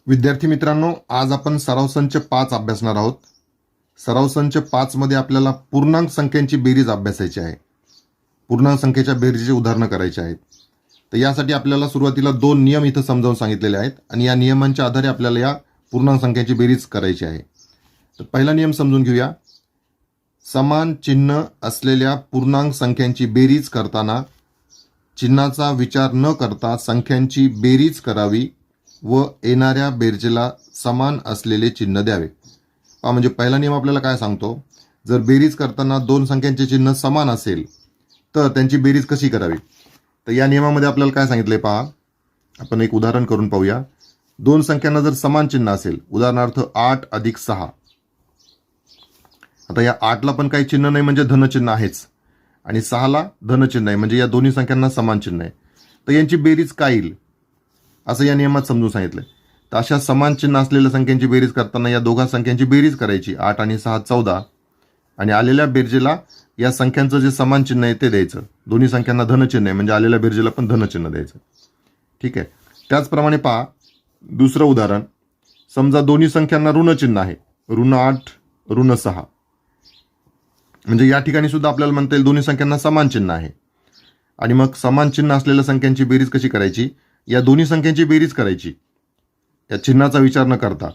विद्यार्थी मित्रांनो, आज आपण सराव संच 5 अभ्यासणार आहोत. सराव संच 5 मध्ये आपल्याला पूर्णांक संख्यांची बेरीज अभ्यासायची आहे. पूर्णांक संख्येच्या बेरीजची उदाहरणं करायची आहेत. तर यासाठी आपल्याला सुरुवातीला 2 नियम इथं समजावून सांगितलेले आहेत आणि या नियमांच्या आधारे आपल्याला या पूर्णांक संख्यांची बेरीज करायची आहे. तर पहिला नियम समजून घेऊया. समान चिन्ह असलेल्या पूर्णांक संख्यांची बेरीज करताना चिन्हाचा विचार न करता संख्यांची बेरीज करावी व येणाऱ्या बेरजेला समान असलेले चिन्ह द्यावे. म्हणजे पहिला नियम आपल्याला काय सांगतो, जर बेरीज करताना 2 संख्यांचे चिन्ह समान असेल तर त्यांची बेरीज कशी करावी. तर या नियमामध्ये आपल्याला काय सांगितले पहा, आपण एक उदाहरण करून पाहूया. 2 संख्यांना जर समान चिन्ह असेल, उदाहरणार्थ 8 अधिक 6. आता या 8ला पण काही चिन्ह नाही म्हणजे धनचिन्ह आहेच आणि 6ला धनचिन्ह आहे म्हणजे या दोन्ही संख्यांना समान चिन्ह आहे. तर यांची बेरीज काय येईल असं या नियमात समजून सांगितलंय. तर अशा समान चिन्ह असलेल्या संख्यांची बेरीज करताना या दोघा संख्यांची बेरीज करायची. 8 आणि 6 14 आणि आलेल्या बेरजेला या संख्यांचं जे समान चिन्ह आहे ते द्यायचं. दोन्ही संख्यांना धनचिन्ह आहे म्हणजे आलेल्या बेरजेला पण धनचिन्ह द्यायचं. ठीक आहे. त्याचप्रमाणे पहा दुसरं उदाहरण. समजा दोन्ही संख्यांना ऋण चिन्ह आहे, ऋण 8 ऋण 6. म्हणजे या ठिकाणी सुद्धा आपल्याला म्हणता येईल दोन्ही संख्यांना समान चिन्ह आहे आणि मग समान चिन्ह असलेल्या संख्यांची बेरीज कशी करायची, या दोन्ही संख्यांची बेरीज करायची या चिन्हाचा विचार न करता.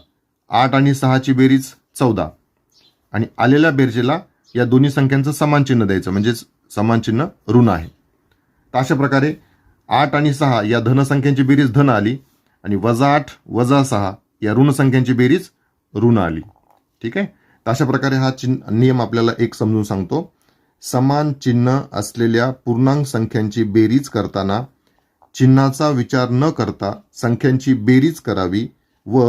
8 आणि 6ची बेरीज 14 आणि आलेल्या बेरजेला या दोन्ही संख्यांचं समान चिन्ह द्यायचं म्हणजेच समान चिन्ह ऋण आहे. तर अशा प्रकारे 8 आणि 6 या धनसंख्यांची बेरीज धन आली आणि -8 -6 या ऋण संख्यांची बेरीज ऋण आली. ठीक आहे. तर अशा प्रकारे हा नियम आपल्याला एक समजून सांगतो. समान चिन्ह असलेल्या पूर्णांक संख्यांची बेरीज करताना चिन्हाचा विचार न करता संख्यांची बेरीज करावी व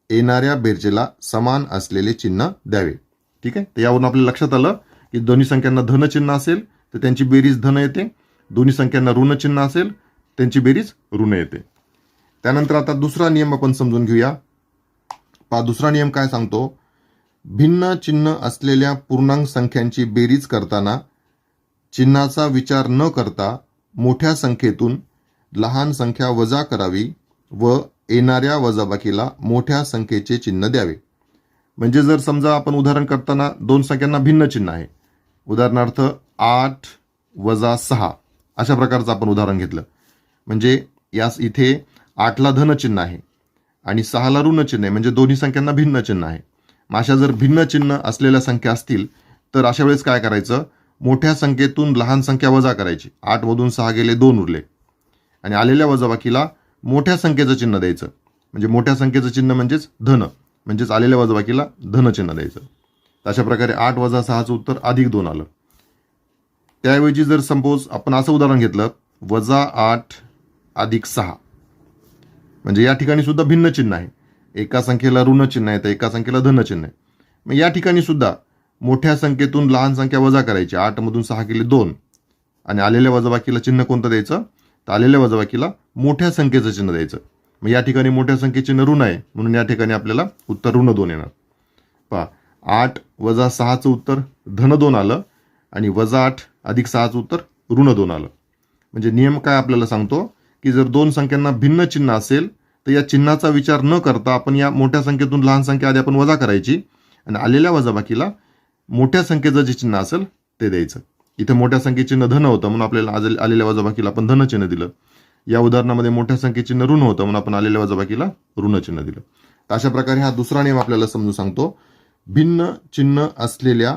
येणाऱ्या बेरजेला समान असलेले चिन्ह द्यावे. ठीक आहे. तर यावरून आपल्या लक्षात आलं की दोन्ही संख्यांना धन चिन्ह असेल तर त्यांची बेरीज धन येते, दोन्ही संख्यांना ऋण चिन्ह असेल त्यांची बेरीज ऋण येते. त्यानंतर आता दुसरा नियम आपण समजून घेऊया. पहा दुसरा नियम काय सांगतो, भिन्न चिन्ह असलेल्या पूर्णांक संख्यांची बेरीज करताना चिन्हाचा विचार न करता मोठ्या संख्येतून लहान संख्या वजा करावी व येणाऱ्या वजाबाकीला मोठ्या संख्येचे चिन्ह द्यावे. म्हणजे जर समजा आपण उदाहरण करताना 2 संख्यांना भिन्न चिन्ह आहे, उदाहरणार्थ 8 - 6 अशा प्रकारचं आपण उदाहरण घेतलं. म्हणजे यास इथे 8ला धन चिन्ह आहे आणि 6ला ऋण चिन्ह आहे म्हणजे दोन्ही संख्यांना भिन्न चिन्ह आहे. अशा जर भिन्न चिन्ह असलेल्या संख्या असतील तर अशा वेळेस काय करायचं, मोठ्या संख्येतून लहान संख्या वजा करायची. 8 मधून 6 गेले 2 उरले आणि आलेल्या वजाबाकीला मोठ्या संख्येचं चिन्ह द्यायचं. म्हणजे मोठ्या संख्येचं चिन्ह म्हणजेच धन म्हणजेच आलेल्या वजाबाकीला धन चिन्ह द्यायचं. अशा प्रकारे 8 - 6चं उत्तर +2 आलं. त्याऐवजी जर सपोज आपण असं उदाहरण घेतलं -8 अधिक 6 म्हणजे या ठिकाणी सुद्धा भिन्न चिन्ह आहे. एका संख्येला ऋण चिन्ह आहे तर एका संख्येला धन चिन्ह आहे. मग या ठिकाणी सुद्धा मोठ्या संख्येतून लहान संख्या वजा करायची. 8 मधून 6 गेले 2 आणि आलेल्या वजाबाकीला चिन्ह कोणतं द्यायचं, तर आलेल्या वजाबाकीला मोठ्या संख्येचं चिन्ह द्यायचं. मग या ठिकाणी मोठ्या संख्येचे चिन्ह ऋण आहे म्हणून या ठिकाणी आपल्याला उत्तर ऋण 2 येणार. पहा 8 - 6चं उत्तर धन 2 आलं आणि -8 अधिक 6चं उत्तर ऋण 2 आलं. म्हणजे नियम काय आपल्याला सांगतो की जर 2 संख्यांना भिन्न चिन्ह असेल तर या चिन्हाचा विचार न करता आपण या मोठ्या संख्येतून लहान संख्या आधी आपण वजा करायची आणि आलेल्या वजाबाकीला मोठ्या संख्येचं जे चिन्ह असेल ते द्यायचं. इथे मोठ्या संख्येचे चिन्ह धन होतं म्हणून आपल्याला आलेल्या वजाबाकीला आपण धन चिन्ह दिलं. या उदाहरणामध्ये मोठ्या संख्येचे चिन्ह ऋण होतं म्हणून आपण आलेल्या वजाबाकीला ऋण चिन्ह दिलं. तर अशा प्रकारे हा दुसरा नियम आपल्याला समजून सांगतो. भिन्न चिन्ह असलेल्या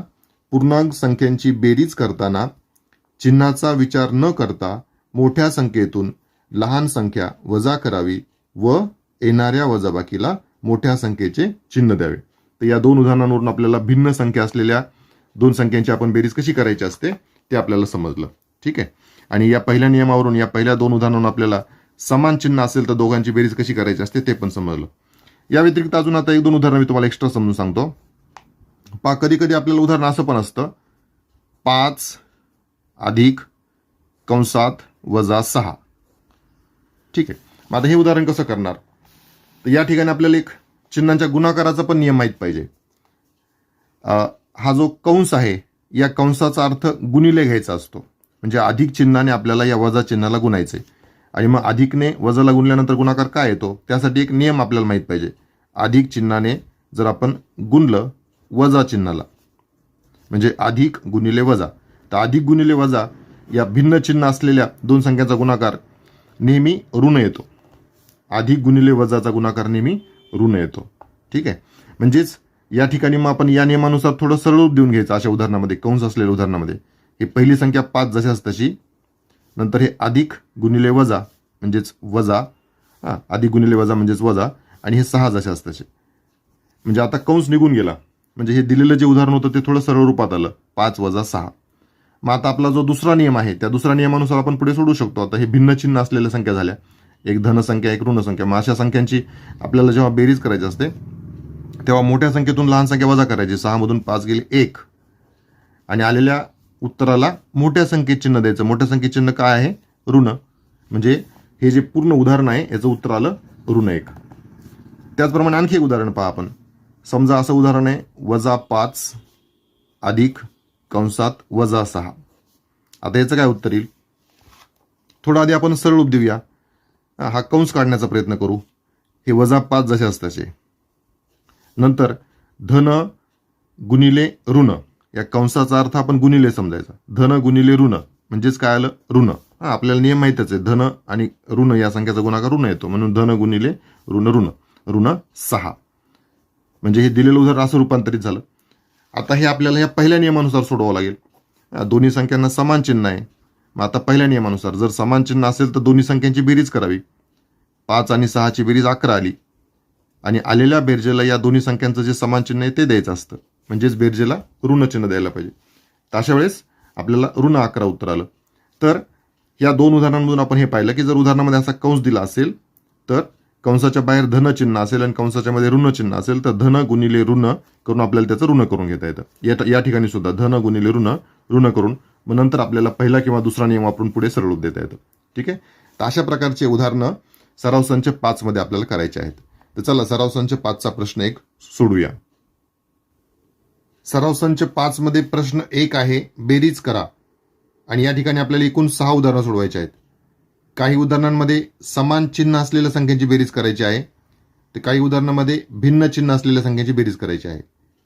पूर्णांक संख्यांची बेरीज करताना चिन्हाचा विचार न करता मोठ्या संख्येतून लहान संख्या वजा करावी व येणाऱ्या वजाबाकीला मोठ्या संख्येचे चिन्ह द्यावे. तर या 2 उदाहरणांवरून आपल्याला भिन्न संख्या असलेल्या 2 संख्यांची आपण बेरीज कशी करायची असते ते आपल्याला समजलं. ठीक आहे. आणि या पहिल्या नियमावरून या पहिल्या 2 उदाहरणांवरून आपल्याला समान चिन्ह असेल तर दोघांची बेरीज कशी करायची असते ते पण समजलं. या व्यतिरिक्त अजून आता 1-2 उदाहरणं मी तुम्हाला एक्स्ट्रा समजून सांगतो. पहा कधी कधी आपल्याला उदाहरण असं पण असतं 5 अधिक कंसात -6. ठीक आहे. मग आता हे उदाहरण कसं करणार, तर या ठिकाणी आपल्याला एक चिन्हांच्या गुणाकाराचा पण नियम माहीत पाहिजे. हा जो कंस आहे या कंसाचा अर्थ गुणिले घ्यायचा असतो. म्हणजे अधिक चिन्हाने आपल्याला या वजा चिन्हाला गुणायचे आणि मग अधिकने वजाला गुणल्यानंतर गुणाकार काय येतो त्यासाठी एक नियम आपल्याला माहीत पाहिजे. अधिक चिन्हाने जर आपण गुणलं वजा चिन्हाला, म्हणजे अधिक गुणिले वजा, तर अधिक गुणिले वजा या भिन्न चिन्ह असलेल्या दोन संख्यांचा गुणाकार नेहमी ऋण येतो. अधिक गुणिले वजाचा गुणाकार नेहमी ऋण येतो. ठीक आहे. म्हणजेच या ठिकाणी मग आपण या नियमानुसार थोडं सरळ रूप देऊन घ्यायचं. अशा उदाहरणामध्ये, कंस असलेल्या उदाहरणामध्ये ही पहिली संख्या 5 जशाच तशी, नंतर हे अधिक गुणिले वजा म्हणजेच वजा, अधिक गुणिले वजा म्हणजेच वजा, आणि हे 6 जशाच तसे. म्हणजे आता कंस निघून गेला, म्हणजे हे दिलेलं जे उदाहरण होतं ते थोडं सरळ रूपात आलं, 5 वजा 6. मग आता आपला जो दुसरा नियम आहे त्या दुसऱ्या नियमानुसार आपण पुढे सोडू शकतो. आता हे भिन्न चिन्ह असलेल्या संख्या झाल्या, एक धनसंख्या एक ऋणसंख्या. मग अशा संख्यांची आपल्याला जेव्हा बेरीज करायची असते तेव्हा मोठ्या संख्येतून लहान संख्या वजा करायची. 6 मधून 5 गेले 1, आणि आलेल्या उत्तराला मोठ्या संख्येत चिन्ह द्यायचं. मोठ्या संख्येत चिन्ह काय आहे? ऋण. म्हणजे हे जे पूर्ण उदाहरण आहे याचं उत्तर आलं ऋण 1. त्याचप्रमाणे आणखी एक उदाहरण पहा आपण. समजा असं उदाहरण आहे वजा 5 अधिक कंसात वजा 6. आता याचं काय उत्तर येईल? थोडं आधी आपण सरळ रूप देऊया. हा कंस काढण्याचा प्रयत्न करू. हे वजा 5 जसे असताचे, नंतर धन गुणिले ऋण, या कंसाचा अर्थ आपण गुणिले समजायचा. धन गुणिले ऋण म्हणजेच काय आलं? ऋण. आपल्याला नियम माहितच आहे, धन आणि ऋण या संख्याचा गुणाकार ऋण येतो, म्हणून धन गुणिले ऋण ऋण ऋण 6. म्हणजे हे दिलेलं उदाहरण असं रूपांतरित झालं. आता हे आपल्याला या पहिल्या नियमानुसार सोडवावं लागेल. दोन्ही संख्यांना समान चिन्ह आहे. मग आता पहिल्या नियमानुसार जर समान चिन्ह असेल तर दोन्ही संख्यांची बेरीज करावी. 5 आणि 6ची बेरीज 11 आली, आणि आलेल्या बेरजेला या दोन्ही संख्यांचं जे समान चिन्ह आहे ते द्यायचं असतं, म्हणजेच बेरजेला ऋण चिन्ह द्यायला पाहिजे. तर अशा वेळेस आपल्याला ऋण 11 उत्तर आलं. तर या दोन उदाहरणांमधून आपण हे पाहिलं की जर उदाहरणामध्ये असा कंस दिला असेल तर कंसाच्या बाहेर धन चिन्ह असेल आणि कंसाच्या मध्ये ऋण चिन्ह असेल तर धन गुणिले ऋण करून आपल्याला त्याचं ऋण करून घेता येतं. या ठिकाणी सुद्धा धन गुणिले ऋण ऋण करून मग नंतर आपल्याला पहिला किंवा दुसरा नियम वापरून पुढे सरळ रूप देता येतं. ठीक आहे. तर अशा प्रकारचे उदाहरणं सराव संच 5 मध्ये आपल्याला करायचे आहेत. तर चला सराव संच 5चा प्रश्न 1 सोडूया. सराव संच 5 मध्ये प्रश्न 1 आहे, बेरीज करा. आणि या ठिकाणी आपल्याला एकूण 6 उदाहरणं सोडवायची आहेत. काही उदाहरणांमध्ये समान चिन्ह असलेल्या संख्यांची बेरीज करायची आहे, तर काही उदाहरणांमध्ये भिन्न चिन्ह असलेल्या संख्यांची बेरीज करायची आहे.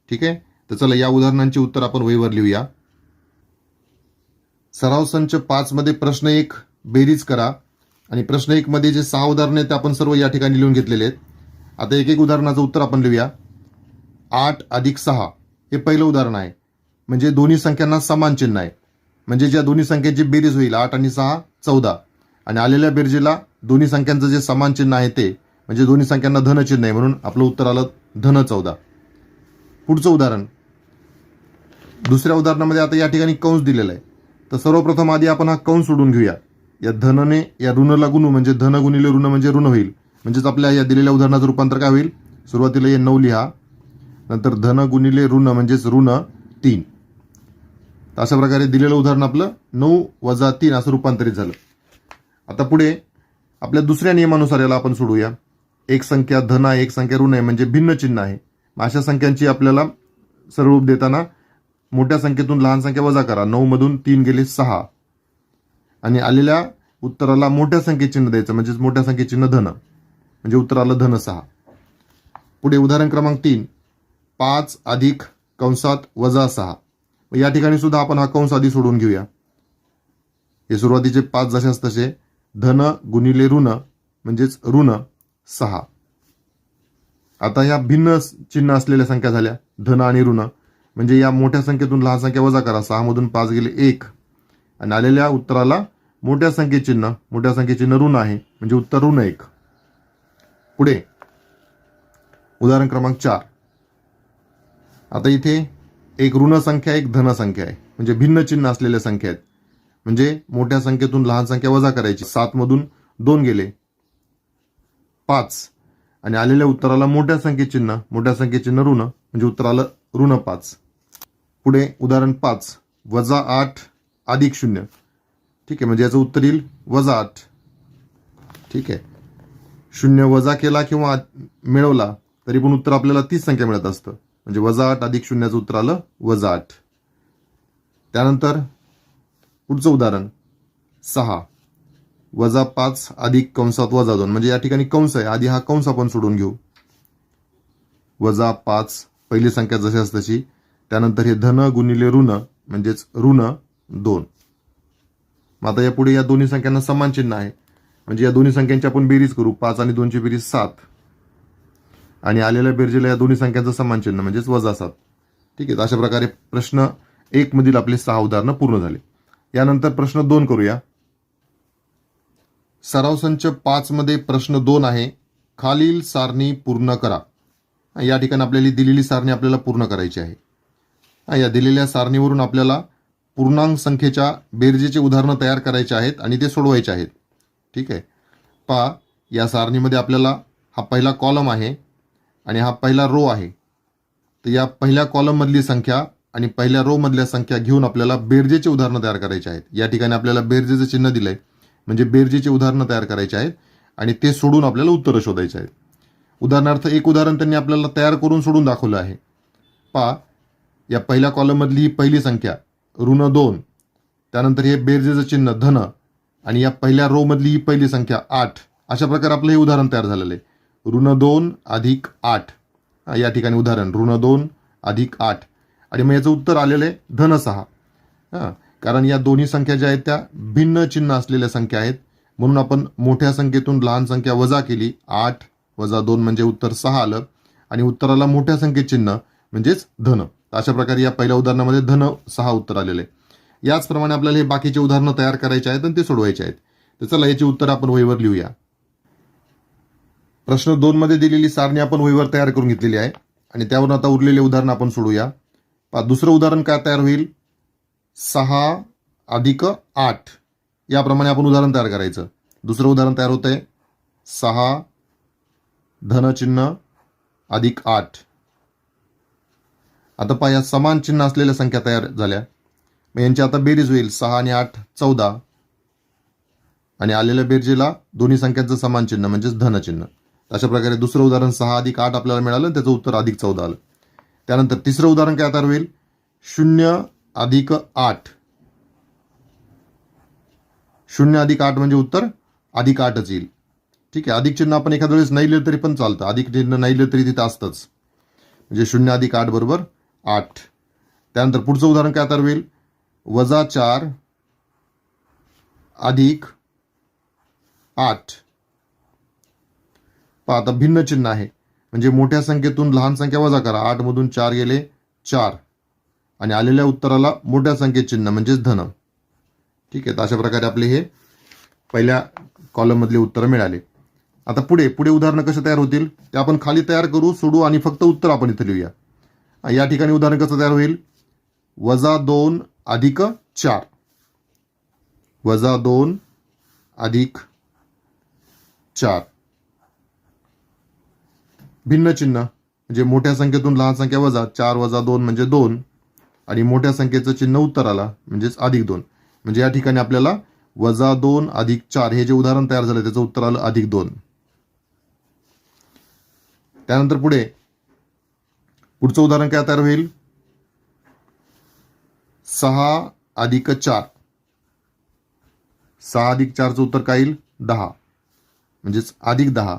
ठीक आहे. तर चला या उदाहरणांची उत्तर आपण वहीवर लिहूया. सराव संच 5 मध्ये प्रश्न 1 बेरीज करा. आणि प्रश्न 1 मध्ये जे 6 उदाहरणं आहेत ते आपण सर्व या ठिकाणी लिहून घेतलेले आहेत. आता एक एक उदाहरणाचं उत्तर आपण लिहूया. 8 अधिक 6 हे पहिलं उदाहरण आहे, म्हणजे दोन्ही संख्यांना समान चिन्ह आहे, म्हणजे ज्या दोन्ही संख्यांची बेरीज होईल 8 आणि 6 14, आणि आलेल्या बेरजेला दोन्ही संख्यांचं जे समान चिन्ह आहे ते म्हणजे दोन्ही संख्यांना धन चिन्ह आहे, म्हणून आपलं उत्तर आलं धन 14. पुढचं उदाहरण, दुसऱ्या उदाहरणामध्ये आता या ठिकाणी कंस दिलेला आहे. तर सर्वप्रथम आधी आपण हा कंस सोडून घेऊया. या धनने या ऋणला गुणू म्हणजे धन गुणिले ऋण म्हणजे ऋण होईल. म्हणजेच आपल्या या दिलेल्या उदाहरणाचं रूपांतर काय होईल? सुरुवातीला हे 9 लिहा, नंतर धन गुणिले ऋण म्हणजेच ऋण 3. तर अशा प्रकारे दिलेलं उदाहरण आपलं 9 वजा 3 असं रूपांतरित झालं. आता पुढे आपल्या दुसऱ्या नियमानुसार याला आपण सोडूया. एक संख्या धन आहे, एक संख्या ऋण आहे, म्हणजे भिन्न चिन्ह आहे. अशा संख्यांची आपल्याला सरळ रूप देताना मोठ्या संख्येतून लहान संख्या वजा करा. 9 मधून 3 गेले 6, आणि आलेल्या उत्तराला मोठ्या संख्येत चिन्ह द्यायचं, म्हणजेच मोठ्या संख्येत चिन्ह धन, म्हणजे उत्तर आलं धन 6. पुढे उदाहरण क्रमांक 3, 5 अधिक कंसात वजा 6. या ठिकाणी सुद्धा आपण हा कंस आधी सोडून घेऊया. हे सुरुवातीचे 5 जशाच तसे, धन गुणिले ऋण म्हणजेच ऋण 6. आता या भिन्न चिन्ह असलेल्या संख्या झाल्या धन आणि ऋण, म्हणजे या मोठ्या संख्येतून लहान संख्या वजा करा. 6 मधून 5 गेले 1, आणि आलेल्या उत्तराला मोठ्या संख्येत चिन्ह ऋण आहे, म्हणजे उत्तर ऋण 1. पुढे उदाहरण क्रमांक 4. आता इथे एक ऋण संख्या एक धन संख्या आहे, म्हणजे भिन्न चिन्ह असलेल्या संख्या आहेत, म्हणजे मोठ्या संख्येतून लहान संख्या वजा करायची. 7 मधून 2 गेले 5, आणि आलेल्या उत्तराला मोठ्या संख्येत चिन्ह ऋण, म्हणजे उत्तर आलं ऋण 5. पुढे उदाहरण 5, वजा 8 अधिक 0. ठीक आहे, म्हणजे याचं उत्तर येईल वजा 8. ठीक आहे. 0 वजा केला किंवा मिळवला तरी पण उत्तर आपल्याला तीच संख्या मिळत असतं, म्हणजे वजा 8 अधिक 0चं उत्तर आलं वजा 8. त्यानंतर पुढचं उदाहरण 6, वजा 5 अधिक कंसात वजा 2. म्हणजे या ठिकाणी कंस आहे, आधी हा कंस आपण सोडून घेऊ. -5 पहिली संख्या जशाच तशी. त्यानंतर हे धन गुणिले ऋण म्हणजेच ऋण 2. मग आता यापुढे या दोन्ही संख्यांना समान चिन्ह आहे म्हणजे या दोन्ही संख्यांची आपण बेरीज करू. 5 आणि 2 ची बेरीज 7 आणि आलेल्या बेरजेला या दोन्ही संख्यांचं समान चिन्ह म्हणजेच -7. ठीक आहे. अशा प्रकारे प्रश्न 1 मधील आपले 6 उदाहरणं पूर्ण झाले. यानंतर प्रश्न 2 करूया. सराव संच 5 मध्ये प्रश्न 2 आहे. खालील सारणी पूर्ण करा. या ठिकाणी आपल्याला दिलेली सारणी आपल्याला पूर्ण करायची आहे. या दिलेल्या सारणीवरून आपल्याला पूर्णांक संख्येच्या बेरजेचे उदाहरणं तयार करायचे आहेत आणि ते सोडवायचे आहेत. ठीक आहे. पहा, या सारणीमध्ये आपल्याला हा पहिला कॉलम आहे आणि हा पहिला रो आहे. तर या पहिल्या कॉलममधली संख्या आणि पहिल्या रो मधल्या संख्या घेऊन आपल्याला बेरजेचे उदाहरणं तयार करायचे आहेत. या ठिकाणी आपल्याला बेरजेचं चिन्ह दिलंय म्हणजे बेरजेचे उदाहरणं तयार करायचे आहेत आणि ते सोडून आपल्याला उत्तरं शोधायचे आहेत. उदाहरणार्थ एक उदाहरण त्यांनी आपल्याला तयार करून सोडून दाखवलं आहे. पहा, या पहिल्या कॉलममधली ही पहिली संख्या ऋण 2, त्यानंतर हे बेरजेचं चिन्ह धन आणि या पहिल्या रो मधली ही पहिली संख्या 8. अशा प्रकारे आपलं हे उदाहरण तयार झालेलं आहे. ऋण 2 अधिक 8. या ठिकाणी उदाहरण ऋण 2 अधिक 8 आणि मग याचं उत्तर आलेलं आहे धन 6. कारण या दोन्ही संख्या ज्या आहेत त्या भिन्न चिन्ह असलेल्या संख्या आहेत म्हणून आपण मोठ्या संख्येतून लहान संख्या वजा केली. 8 वजा 2 म्हणजे उत्तर 6 आलं आणि उत्तराला मोठ्या संख्येत चिन्ह म्हणजेच धन. अशा प्रकारे या पहिल्या उदाहरणामध्ये धन 6 उत्तर आलेले आहे. याचप्रमाणे आपल्याला हे बाकीचे उदाहरणं तयार करायचे आहेत आणि ते सोडवायचे आहेत. तर चला याची उत्तर आपण वहीवर लिहूया. प्रश्न 2 मध्ये दिलेली सारणी आपण वहीवर तयार करून घेतलेली आहे आणि त्यावरून आता उरलेले उदाहरण आपण सोडूया. दुसरं उदाहरण काय तयार होईल? 6 अधिक 8. याप्रमाणे आपण उदाहरण तयार करायचं. दुसरं उदाहरण तयार होत आहे 6 धनचिन्ह अधिक 8. आता पहा, या समान चिन्ह असलेल्या संख्या तयार झाल्या. मग यांची आता बेरीज होईल. 6 आणि 8 14 आणि आलेल्या बेरजेला दोन्ही संख्यांचं समान चिन्ह म्हणजेच धनचिन्ह. अशा प्रकारे दुसरं उदाहरण 6 अधिक 8 आपल्याला मिळालं, त्याचं उत्तर अधिक 14 आलं. त्यानंतर तिसरं उदाहरण काय तयार होईल? 0 अधिक 8. 0 अधिक 8 म्हणजे उत्तर अधिक 8च येईल. ठीक आहे. अधिक चिन्ह आपण एखाद्या वेळेस नाही लिहिलं तरी पण चालतं. अधिक चिन्ह नाही लिहिलं तरी तिथं असतंच. म्हणजे 0 अधिक 8 बरोबर 8. त्यानंतर पुढचं उदाहरण काय तयार होईल? -4 अधिक 8. पहा, आता भिन्न चिन्ह आहे म्हणजे मोठ्या संख्येतून लहान संख्या वजा करा. 8 मधून 4 गेले 4 आणि आलेल्या उत्तराला मोठ्या संख्येत चिन्ह म्हणजेच धन. ठीक आहे. तर अशा प्रकारे आपले हे पहिल्या कॉलम मधले उत्तर मिळाले. आता पुढे उदाहरणं कसे तयार होतील ते आपण खाली तयार करू, सोडू आणि फक्त उत्तर आपण इथे लिहूया. या ठिकाणी उदाहरण कसं तयार होईल? -2 अधिक 4. -2 अधिक 4. भिन्न चिन्ह म्हणजे मोठ्या संख्येतून लहान संख्या वजा. 4 वजा 2 म्हणजे 2 आणि मोठ्या संख्येचं चिन्ह उत्तराला म्हणजेच अधिक 2. म्हणजे या ठिकाणी आपल्याला -2 अधिक 4 हे जे उदाहरण तयार झालं त्याचं उत्तर आलं अधिक 2. त्यानंतर पुढचं उदाहरण काय तयार होईल? 6 अधिक 4. 6 अधिक 4चं उत्तर काय येईल? 10 म्हणजेच अधिक 10.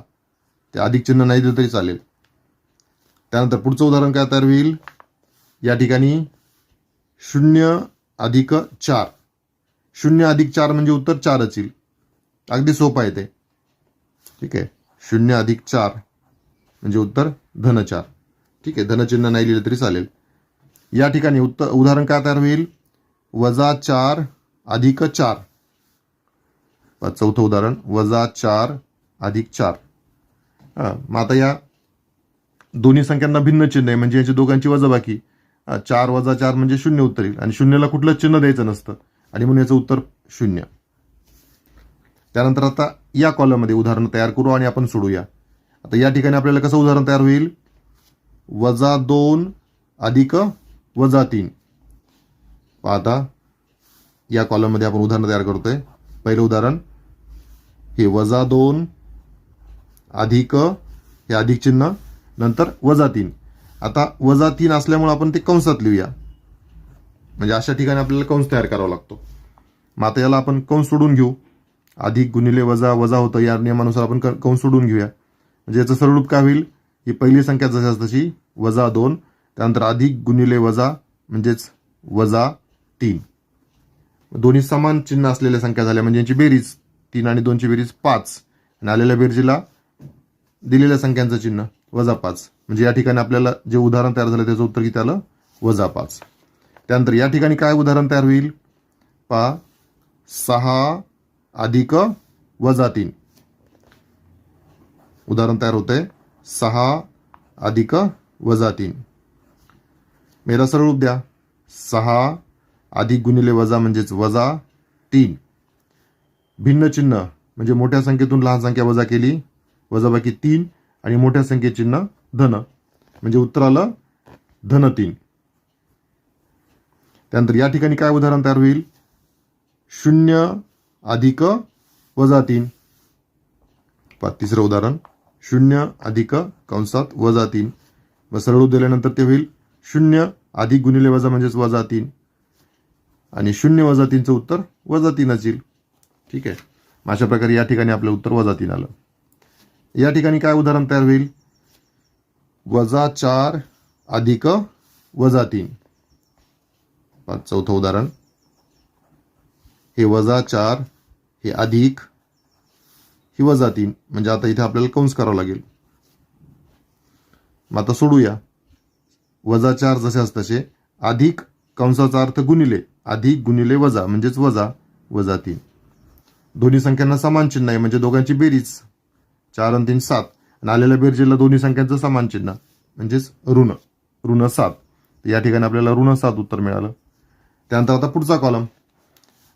ते अधिक चिन्ह नाही दिलं तरी चालेल. त्यानंतर पुढचं उदाहरण काय तयार होईल? या ठिकाणी 0 अधिक 4. 0 अधिक 4 म्हणजे उत्तर 4च येईल. अगदी सोपं आहे ते. ठीक आहे. 0 अधिक 4 म्हणजे उत्तर धन 4. ठीक आहे. धनचिन्ह नाही लिहिलं तरी चालेल. या ठिकाणी उदाहरण काय तयार होईल? -4 अधिक 4. चौथं उदाहरण -4 अधिक 4. मग आता या दोन्ही संख्यांना भिन्न चिन्ह आहे म्हणजे याची दोघांची वजाबाकी. 4 वजा 4 म्हणजे 0 उत्तर येईल आणि 0ला कुठलं चिन्ह द्यायचं नसतं आणि म्हणून याचं उत्तर 0. त्यानंतर आता या कॉलममध्ये उदाहरण तयार करू आणि आपण सोडूया. आता या ठिकाणी आपल्याला कसं उदाहरण तयार होईल? -2 अधिक -3. आता या कॉलममध्ये आपण उदाहरण तयार करतोय. पहिलं उदाहरण हे -2 अधिक हे अधिक चिन्ह नंतर -3. आता -3 असल्यामुळे आपण ते कंसात लिहूया म्हणजे अशा ठिकाणी आपल्याला कंस तयार करावा लागतो. मग आता याला आपण कंस सोडून घेऊ. अधिक गुणिले वजा वजा होतं या नियमानुसार आपण कंस सोडून घेऊया म्हणजे याचं सरळ रूप काय होईल? ही पहिली संख्या जशाच तशी -2, त्यानंतर अधिक गुणिले वजा म्हणजेच -3. दोन्ही समान चिन्ह असलेल्या संख्या झाल्या म्हणजे यांची बेरीज 3 आणि 2 ची बेरीज 5 आणि आलेल्या बेरजेला दिलेल्या संख्यांचं चिन्ह -5. म्हणजे या ठिकाणी आपल्याला जे उदाहरण तयार झालं त्याचं उत्तर किती आलं? -5. त्यानंतर या ठिकाणी काय उदाहरण तयार होईल? पहा 6 अधिक -3. उदाहरण तयार होतंय 6 अधिक -3. मेरा सरळ रूप द्या. 6 अधिक गुणिले वजा म्हणजेच -3. भिन्न चिन्ह म्हणजे मोठ्या संख्येतून लहान संख्या वजा केली, वजाबाकी 3 आणि मोठ्या संख्येचे चिन्ह धन म्हणजे उत्तर आलं -3. त्यानंतर या ठिकाणी काय उदाहरण तयार होईल? 0 अधिक -3. तिसरं उदाहरण 0 अधिक -3. मग सरळ रूप दिल्यानंतर ते होईल 0 अधिक गुणिले वजा म्हणजेच -3 आणि 0 - 3चं उत्तर -3 येईल. ठीक आहे. अशा प्रकारे या ठिकाणी आपलं उत्तर -3 आलं. या ठिकाणी काय उदाहरण तयार होईल? -4 अधिक -3. चौथं उदाहरण हे -4 हे अधिक ही -3 म्हणजे आता इथे आपल्याला कंस करावं लागेल. मग आता सोडूया. -4 जसे असते तसे अधिक कंसाचा अर्थ गुणिले, अधिक गुणिले वजा म्हणजेच -3. दोन्ही संख्यांना समान चिन्ह आहे म्हणजे दोघांची बेरीज 4 आणि 3 7 आणि आलेल्या बेरजेला दोन्ही संख्यांचं समान चिन्ह म्हणजेच ऋण 7. या ठिकाणी आपल्याला -7 उत्तर मिळालं. त्यानंतर आता पुढचा कॉलम.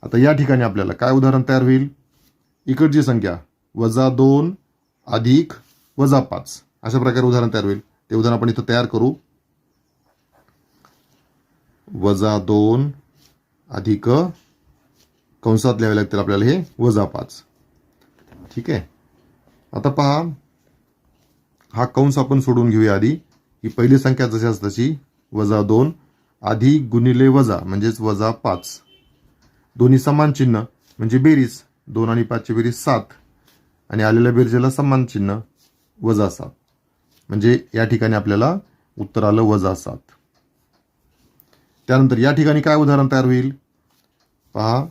आता या ठिकाणी आपल्याला काय उदाहरण तयार होईल? इकडची संख्या -2 अधिक -5 अशा प्रकारे उदाहरण तयार होईल. ते उदाहरण आपण इथं तयार करू. -2 अधिक कंसात लिहावे लागतील आपल्याला हे -5. ठीक आहे. आता पहा हा कंस आपण सोडून घेऊया आधी. ही पहिली संख्या जशाच तशी -2 अधिक गुणिले वजा म्हणजेच -5. दोन्ही समान चिन्ह म्हणजे बेरीज 2 आणि 5 ची बेरीज 7 आणि आलेल्या बेरजेला समान चिन्ह -7 म्हणजे या ठिकाणी आपल्याला उत्तर आलं -7. त्यानंतर या ठिकाणी काय उदाहरण तयार होईल? पहा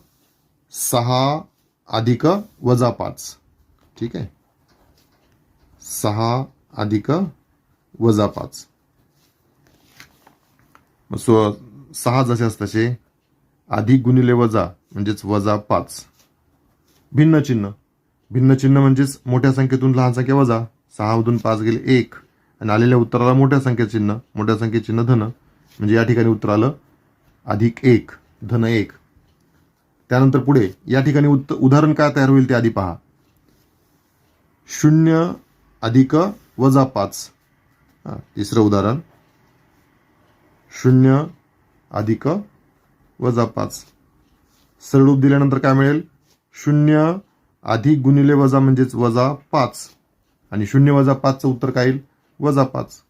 6 अधिक -5. ठीक आहे. 6 अधिक -5. 6 जशाच तसे अधिक गुणिले वजा म्हणजेच -5. भिन्न चिन्ह म्हणजेच मोठ्या संख्येतून लहान संख्या वजा 6 मधून 5 गेले 1 आणि आलेल्या उत्तराला मोठ्या संख्येचे चिन्ह धन म्हणजे या ठिकाणी उत्तर आलं +1 धन 1. त्यानंतर पुढे या ठिकाणी उदाहरण काय तयार होईल ते आधी पहा. 0 अधिक -5. तिसरं उदाहरण 0 अधिक -5. सरळ रूप दिल्यानंतर काय मिळेल? 0 अधिक गुणिले वजा म्हणजेच -5 आणि 0 - 5चं उत्तर काय येईल? -5.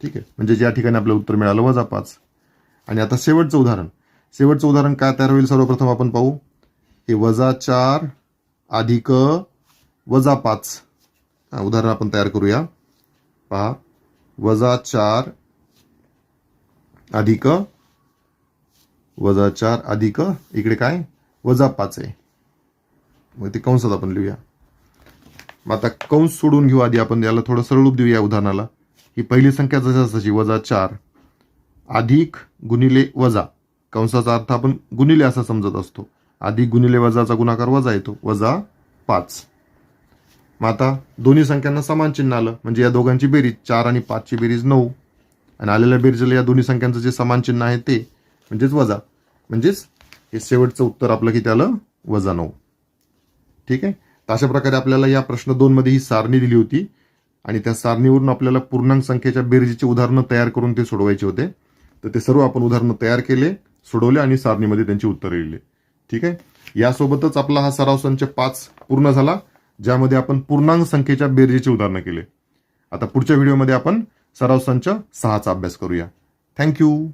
ठीक आहे. म्हणजे या ठिकाणी आपलं उत्तर मिळालं -5. आणि आता शेवटचं उदाहरण काय तयार होईल सर्वप्रथम आपण पाहू. हे -4 अधिक -5. उदाहरण आपण तयार करूया. पहा -4 अधिक इकडे काय -5 आहे. मग ते कंसात आपण लिहूया. मग आता कंस सोडून घेऊ आधी आपण याला थोडं सरळ रूप देऊया उदाहरणाला. ही पहिली संख्या जशी -4 अधिक गुणिले वजा कंसाचा अर्थ आपण गुणिले असा समजत असतो. अधिक गुणिले वजाचा गुणाकार वजा येतो -5. मग आता दोन्ही संख्यांना समान चिन्ह आलं म्हणजे या दोघांची बेरीज 4 आणि 5 ची बेरीज 9 आणि आलेल्या बेरजेला या दोन्ही संख्यांचं जे समान चिन्ह आहे ते म्हणजेच वजा म्हणजेच हे शेवटचं उत्तर आपलं किती आलं? -9. ठीक आहे. तर अशा प्रकारे आपल्याला या प्रश्न 2 मध्ये ही सारणी दिली होती आणि त्या सारणीवरून आपल्याला पूर्णांक संख्येच्या बेरजेची उदाहरणं तयार करून ते सोडवायचे होते. तर ते सर्व आपण उदाहरणं तयार केले, सोडवले आणि सारणीमध्ये त्यांची उत्तरे लिहिली. ठीक आहे. यासोबतच आपला हा सराव संच 5 पूर्ण झाला, ज्यामध्ये आपण पूर्णांक संख्येच्या बेरजेची उदाहरणं केले. आता पुढच्या व्हिडिओमध्ये आपण सराव संच 6चा अभ्यास करूया. थँक्यू.